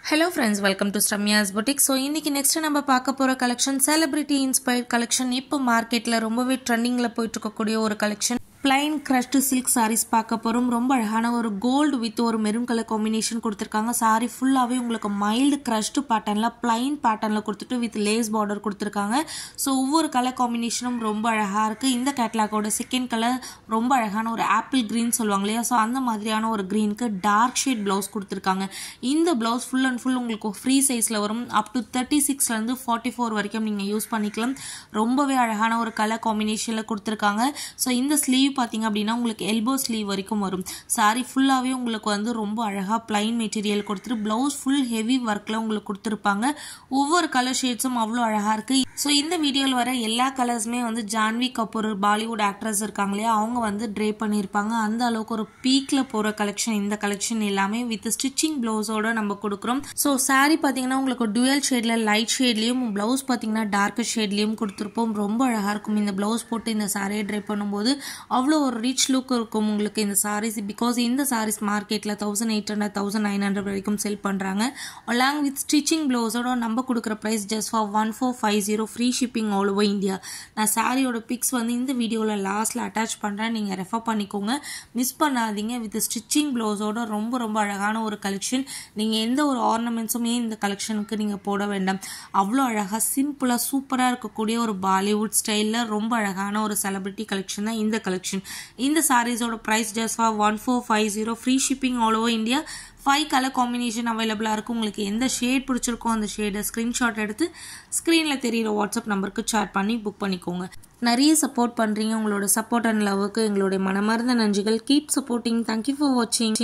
Hello friends, welcome to Ramya's Boutique. So இன்னைக்கு next நம்ம பார்க்க போற collection celebrity inspired collection. இப்போ மார்க்கெட்ல ரொம்பவே ட்ரெண்டிங்ல போயிட்டு இருக்கக்கூடிய ஒரு collection. plain crushed silk sarees பார்க்க போறோம். ரொம்ப அழகான ஒரு gold with ஒரு மெரூன் கலர் காம்பினேஷன் கொடுத்திருக்காங்க. saree ஃபுல்லாவே உங்களுக்கு mild crushed patternல plain patternல கொடுத்துட்டு with lace border கொடுத்திருக்காங்க. சோ ஒவ்வொரு கலர் காம்பினேஷனும் ரொம்ப அழகா இருக்கு. இந்த கேட்டலாகோட செகண்ட் கலர் ரொம்ப அழகான ஒரு ஆப்பிள் green சொல்வாங்க இல்லையா? சோ அந்த மாதிரியான ஒரு greenக்கு டார்க் ஷேட் ப்ளவுஸ் கொடுத்திருக்காங்க. இந்த ப்ளவுஸ் full and full உங்களுக்கு ஃப்ரீ சைஸ்ல வரும். up to 36 ல இருந்து 44 வரைக்கும் நீங்க யூஸ் பண்ணிக்கலாம். ரொம்பவே அழகான ஒரு கலர் காம்பினேஷன்ல கொடுத்திருக்காங்க. சோ இந்த ஸ்லீவ் பாத்தீங்க அப்படினா உங்களுக்கு எல்போ ஸ்லீவ் வரைக்கும் வரும். saree ஃபுல்லாவே உங்களுக்கு வந்து ரொம்ப அழகா plain மெட்டீரியல் கொடுத்துட்டு ப்ளவுஸ் full heavy workல உங்களுக்கு கொடுத்திருப்பாங்க. ஒவ்வொரு கலர் ஷேட்ஸும் அவ்வளவு அழகா இருக்கு. சோ இந்த வீடியோல வர எல்லா கலர்ஸ்மே வந்து ஜான்வி கபூர் பாலிவுட் ஆக்ட்ரஸ் இருக்காங்களே அவங்க வந்து ட்ரே பண்ணிருப்பாங்க. அந்த அளவுக்கு ஒரு பீக்ல போற கலெக்ஷன் இந்த கலெக்ஷன் எல்லாமே வித் ஸ்டிச்சிங் ப்ளவுஸோட நம்ம கொடுக்கிறோம். சோ saree பாத்தீங்கன்னா உங்களுக்கு டுவல் ஷேட்ல லைட் ஷேட்லயும் ப்ளவுஸ் பாத்தீங்கன்னா டார்க் ஷேட்லயும் கொடுத்திருப்போம். ரொம்ப அழகா இருக்கும் இந்த ப்ளவுஸ் போட்டு இந்த saree ட்ரே பண்ணும்போது அவ்வளவு ஒரு ரிச் லுக் இருக்கும் உங்களுக்கு இந்த sarees. பிகாஸ் இந்த sarees மார்க்கெட்ல 1800 1900 வரைக்கும் செல் பண்றாங்க. along with stitching ப்ளவுஸோட நம்ம கொடுக்கிற price just for 1450 free shipping all over India. நான் சாரியோட பிக்ஸ் வந்து இந்த வீடியோல லாஸ்ட்ல அட்டாச் பண்றேன், நீங்க ரெஃபர் பண்ணிக்கோங்க, மிஸ் பண்ணாதீங்க. வித் ஸ்டிச்சிங் ப்ளவுஸோட ரொம்ப ரொம்ப அழகான ஒரு கலெக்ஷன். நீங்க எந்த ஒரு ஆர்னமெண்ட்ஸுமே இந்த கலெக்ஷனுக்கு நீங்க போட வேண்டாம். அவ்வளோ அழகா சிம்பிளா சூப்பரா இருக்கக்கூடிய ஒரு பாலிவுட் ஸ்டைல்ல ரொம்ப அழகான ஒரு செலிபிரிட்டி கலெக்ஷன் தான் இந்த கலெக்ஷன். இந்த சாரீஸோட price just for 1450 free shipping all over India. 5 colour combination அவைலபிளா இருக்கு. உங்களுக்கு எந்த ஷேட் பிடிச்சிருக்கோ அந்த ஷேடை ஸ்கிரீன்ஷாட் எடுத்து ஸ்கிரீன்ல தெரியுற வாட்ஸ்அப் நம்பருக்கு சாட் பண்ணி புக் பண்ணிக்கோங்க. நிறைய சப்போர்ட் பண்றீங்க. உங்களோட சப்போர்ட் அண்ட் லவ்வுக்கு எங்களுடைய மனமார்ந்த நன்றிகள். Keep supporting. தேங்க்யூ ஃபார் வாட்சிங்.